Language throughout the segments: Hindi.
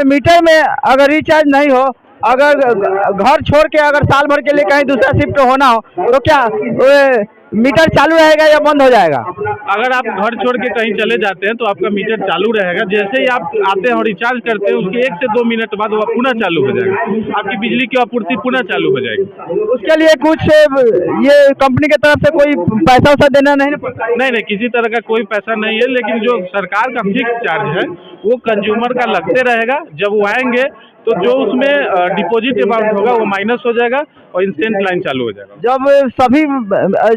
मीटर में अगर रिचार्ज नहीं हो, अगर घर छोड़ के अगर साल भर के लिए कहीं दूसरा शिफ्ट होना हो तो क्या मीटर चालू रहेगा या बंद हो जाएगा? अगर आप घर छोड़ के कहीं चले जाते हैं तो आपका मीटर चालू रहेगा। जैसे ही आप आते हैं और रिचार्ज करते हैं उसके 1 से 2 मिनट बाद वह पुनः चालू हो जाएगा। आपकी बिजली की आपूर्ति पुनः चालू हो जाएगी। उसके लिए कुछ ये कंपनी की तरफ से कोई पैसा वैसा देना नहीं पड़ता? नहीं, किसी तरह का कोई पैसा नहीं है, लेकिन जो सरकार का फिक्स चार्ज है वो कंज्यूमर का लगते रहेगा। जब वो आएंगे तो जो उसमें डिपॉजिट अमाउंट होगा वो माइनस हो जाएगा और इंस्टेंट लाइन चालू हो जाएगा। जब सभी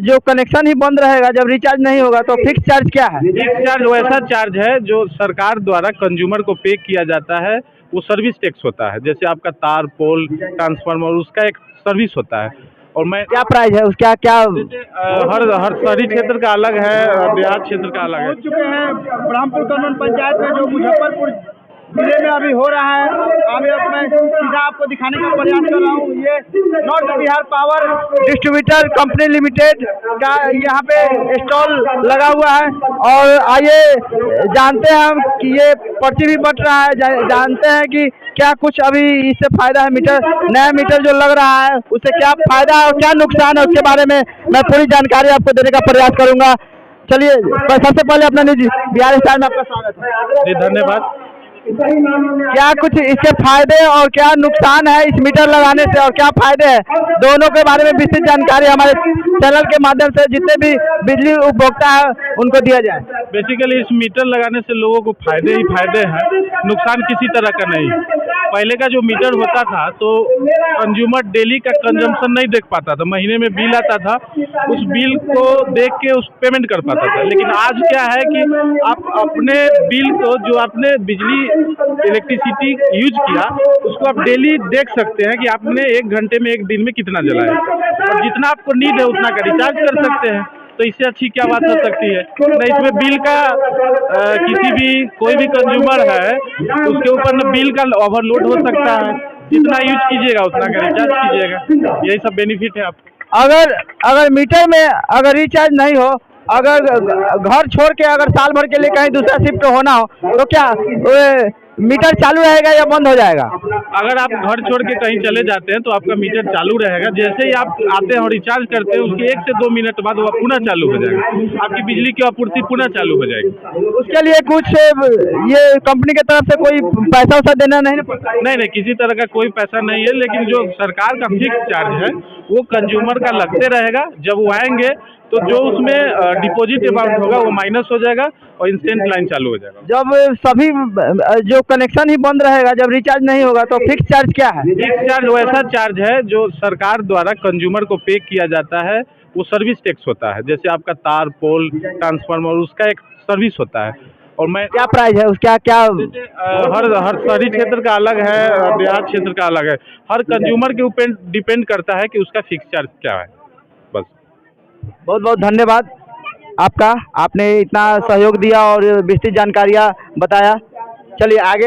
जो कनेक्शन ही बंद रहेगा, जब रिचार्ज नहीं होगा तो फिक्स चार्ज क्या है? फिक्स चार्ज वैसा चार्ज है जो सरकार द्वारा कंज्यूमर को पे किया जाता है। वो सर्विस टैक्स होता है। जैसे आपका तार, पोल, ट्रांसफार्मर, उसका एक सर्विस होता है। और मैं क्या प्राइस है उसका? क्या हर शहरी क्षेत्र का अलग है, देहात क्षेत्र का अलग है। पहुंच चुके हैं ब्रह्मपुर कॉमन पंचायत में, जो मुजफ्फरपुर जिले में अभी हो रहा है। अभी मैं सीधा आपको दिखाने का प्रयास कर रहा हूँ। ये north Bihar power distributor company limited का यहाँ पे स्टॉल लगा हुआ है। और आइए जानते हैं हम कि ये पर्ची भी बट रहा है, जानते हैं कि क्या कुछ अभी इससे फायदा है। नया मीटर जो लग रहा है उससे क्या फायदा है और क्या नुकसान है, उसके बारे में मैं पूरी जानकारी आपको देने का प्रयास करूंगा। चलिए, सबसे पहले अपना निजी बिहार स्टार में आपका स्वागत है। जी, धन्यवाद। क्या कुछ इसके फायदे और क्या नुकसान है इस मीटर लगाने से, और क्या फायदे हैं, दोनों के बारे में विस्तृत जानकारी हमारे चैनल के माध्यम से जितने भी बिजली उपभोक्ता है उनको दिया जाए। बेसिकली इस मीटर लगाने से लोगों को फायदे ही फायदे हैं, नुकसान किसी तरह का नहीं। पहले का जो मीटर होता था तो कंज्यूमर डेली का कंजम्पशन नहीं देख पाता था। महीने में बिल आता था, उस बिल को देख के उस पेमेंट कर पाता था। लेकिन आज क्या है कि आप अपने बिल को, जो आपने बिजली इलेक्ट्रिसिटी यूज किया, उसको आप डेली देख सकते हैं कि आपने 1 घंटे में 1 दिन में कितना जलाया, और जितना आपको नीड है उतना का रिचार्ज कर सकते हैं। तो इससे अच्छी क्या बात हो सकती है? न इसमें बिल का किसी भी कोई भी कंज्यूमर है उसके ऊपर न बिल का ओवरलोड हो सकता है। जितना यूज कीजिएगा उतना का रिचार्ज कीजिएगा। यही सब बेनिफिट है आपको। अगर मीटर में अगर रिचार्ज नहीं हो, अगर घर छोड़ के अगर साल भर के लिए कहीं दूसरा शिफ्ट होना हो तो क्या मीटर चालू रहेगा या बंद हो जाएगा? अगर आप घर छोड़ के कहीं चले जाते हैं तो आपका मीटर चालू रहेगा। जैसे ही आप आते हैं और रिचार्ज करते हैं उसके 1 से 2 मिनट बाद वह पुनः चालू हो जाएगा। आपकी बिजली की आपूर्ति पुनः चालू हो जाएगी। उसके लिए कुछ ये कंपनी की तरफ से कोई पैसा वैसा देना नहीं पड़ता? नहीं, किसी तरह का कोई पैसा नहीं है, लेकिन जो सरकार का फिक्स चार्ज है वो कंज्यूमर का लगते रहेगा। जब वो आएंगे तो जो उसमें डिपॉजिट अमाउंट होगा वो माइनस हो जाएगा और इंस्टेंट लाइन चालू हो जाएगा। जब सभी जो कनेक्शन ही बंद रहेगा, जब रिचार्ज नहीं होगा तो फिक्स चार्ज क्या है? फिक्स चार्ज वैसा चार्ज है जो सरकार द्वारा कंज्यूमर को पे किया जाता है। वो सर्विस टैक्स होता है। जैसे आपका तार, पोल, ट्रांसफार्मर, उसका एक सर्विस होता है। और मैं क्या प्राइस है उसका? क्या हर शहरी क्षेत्र का अलग है, देहात क्षेत्र का अलग है। हर कंज्यूमर के ऊपर डिपेंड करता है कि उसका फिक्स चार्ज क्या है। बस। बहुत बहुत धन्यवाद आपका, आपने इतना सहयोग दिया और विस्तृत जानकारियाँ बताया। चलिए आगे।